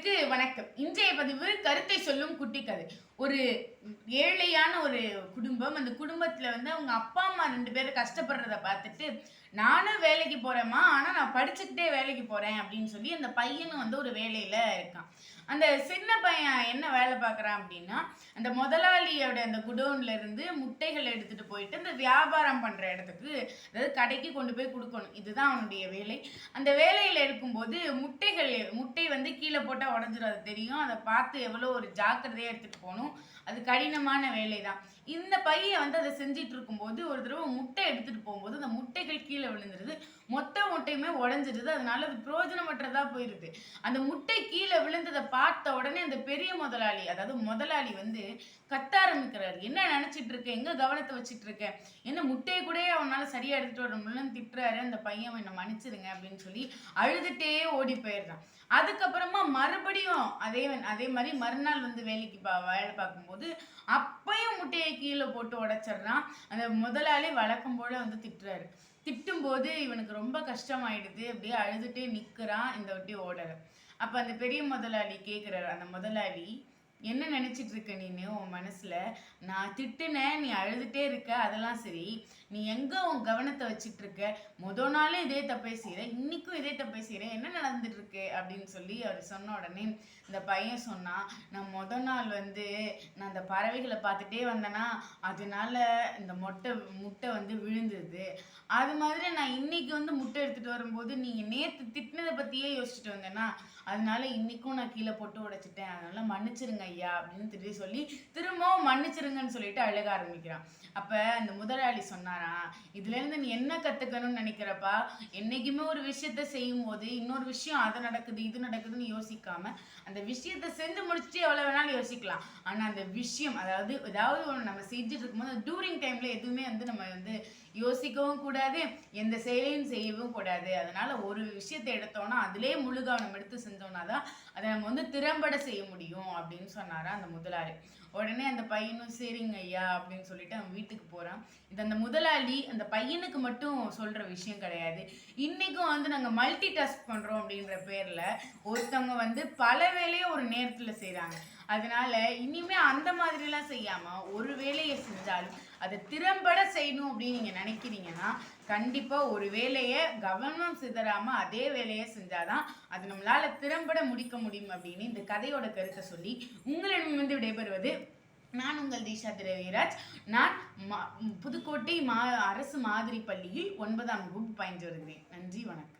நேயர்களுக்கு வணக்கம். இன்றைய பதிவு கருத்தை சொல்லும் குட்டி கதை. ஒரு ஏழையான ஒரு குடும்பம். அந்த குடும்பத்துல அவங்க அப்பா அம்மா 2 பேரும் கஷ்டப்படுறத பார்த்துட்டு, நானும் வேலைக்கு போறேம்மா, ஆனா நான் படிச்சுக்கிட்டே வேலைக்கு போறேன் அப்படின்னு சொல்லி அந்த பையனும் ஒரு வேலையில இருக்கான். அந்த சின்ன பையன் என்ன வேலை பார்க்குறான் அப்படின்னா, அந்த முதலாளியோட அந்த குடோன்ல இருந்து முட்டைகள் எடுத்துட்டு போயிட்டு அந்த வியாபாரம் பண்ற இடத்துக்கு, அதாவது கடைக்கு கொண்டு போய் கொடுக்கணும். இதுதான் அவனுடைய வேலை. அந்த வேலையில இருக்கும்போது முட்டை கீழே போட்டா உடைஞ்சிரும், அது தெரியும். அதை பார்த்து எவ்வளோ ஒரு ஜாக்கிரதையா எடுத்துட்டு போகணும். அது கடினமான வேலை தான். இந்த பையன் அதை செஞ்சிட்டு இருக்கும்போது ஒரு தடவை முட்டை எடுத்துட்டு போகும்போது அந்த முட்டைகள் கீழே விழுந்துருது. மொத்த முட்டையுமே உடைஞ்சிருது. அதனால அது பிரயோஜனமற்றதா போயிருது. அந்த முட்டை கீழே விழுந்ததை பார்த்த உடனே அந்த பெரிய முதலாளி, அதாவது முதலாளி கத்த ஆரம்பிக்கிறாரு. என்ன நினைச்சிட்டு இருக்க, எங்க கவனத்தை வச்சுட்டு இருக்க, என்ன முட்டையை கூட அவனால சரியா எடுத்துட்டு வர முடியலன்னு திட்டுறாரு. அந்த பையன் என்னை மன்னிச்சிருங்க அப்படின்னு சொல்லி அழுதுட்டே ஓடி போயிடுறான். அதுக்கப்புறமா மறுபடியும் அதே மாதிரி மறுநாள் வேலைக்கு வேலை பார்க்கும்போது அப்பயும் முட்டையை கீழே போட்டு உடைச்சிடுறான். அந்த முதலாளி வழக்கம் போல திட்டுறாரு. திட்டும்போது இவனுக்கு ரொம்ப கஷ்டமாயிடுது. அப்படியே அழுதுட்டே நிக்கிறான். இந்த வட்டி ஓடல. அப்ப அந்த பெரிய முதலாளி கேக்குறாரு, அந்த முதலாளி, என்ன நினைச்சிட்டு இருக்க நீனு உன் மனசுல? நான் திட்டுனேன், நீ அழுதுட்டே இருக்க, அதெல்லாம் சரி. நீ எங்க உன் கவனத்தை வச்சுட்டு இருக்க? முத நாளும் இதே தப்பை செய்யற, இன்னைக்கும் இதே தப்பை செய்யற, என்ன நடந்துட்டு இருக்கு அப்படின்னு சொல்லி அவர் சொன்ன உடனே இந்த பையன் சொன்னா, நான் முத நாள் நான் அந்த பறவைகளை பார்த்துட்டே வந்தேன்னா, அதனால இந்த முட்டை விழுந்தது. அது மாதிரி நான் இன்னைக்கு முட்டை எடுத்துட்டு வரும்போது நீங்க நேத்து திட்டினதை பத்தியே யோசிச்சுட்டு வந்தேன்னா, அதனால இன்னைக்கும் நான் கீழே போட்டு உடைச்சிட்டேன். அதனால மன்னிச்சிருங்க ஐயா அப்படின்னு சொல்லி திரும்பவும் மன்னிச்சிருங்கன்னு சொல்லிட்டு அழுக ஆரம்பிக்கிறான். அப்ப அந்த முதலாளி சொன்னாராம், இதுல இருந்து நீ என்ன கத்துக்கணும்னு நினைக்கிறப்பா? என்னைக்குமே ஒரு விஷயத்த செய்யும் போது இன்னொரு விஷயம் அது நடக்குது இது நடக்குதுன்னு யோசிக்காம அந்த விஷயத்த செஞ்சு முடிச்சுட்டு எவ்வளவு வேணாலும் யோசிக்கலாம். ஆனா அந்த விஷயம், அதாவது ஏதாவது ஒன்று நம்ம செஞ்சுட்டு இருக்கும்போது டூரிங் டைம்ல எதுவுமே நம்ம யோசிக்கவும் கூடாது, எந்த செயலையும் செய்யவும் கூடாது. அதனால ஒரு விஷயத்தை எடுத்தோம்னா அதிலே முழு கவனம் எடுத்து செஞ்சோம்னா தான் அதை நம்ம திறம்பட செய்ய முடியும் அப்படின்னு சொன்னாரா அந்த முதலாளி. உடனே அந்த பையனும் சரிங்க ஐயா அப்படின்னு சொல்லிட்டு அவன் வீட்டுக்கு போறான். இது அந்த முதலாளி அந்த பையனுக்கு மட்டும் சொல்ற விஷயம் கிடையாது. இன்னைக்கும் நாங்க மல்டி டாஸ்க் பண்றோம் அப்படின்ற பேர்ல ஒருத்தவங்க பல வேலையை ஒரு நேரத்துல செய்றாங்க. அதனால இனிமே அந்த மாதிரிலாம் செய்யாம ஒரு வேலையை செஞ்சாலும் அதை திறம்பட செய்யணும் அப்படின்னு நீங்க நினைக்கிறீங்கன்னா, கண்டிப்பா ஒரு வேலையை கவனம் சிதறாம அதே வேலையை செஞ்சாதான் அது நம்மளால திறம்பட முடிக்க முடியும் அப்படின்னு இந்த கதையோட கருத்தை சொல்லி உங்களிடமிருந்து விடைபெறுவது நான் உங்கள் தீஷா திரவியராஜ். நான் புதுக்கோட்டை அரசு மாதிரி பள்ளியில் 9ஆம் வகுப்பு பயின்று வருகிறேன். நன்றி, வணக்கம்.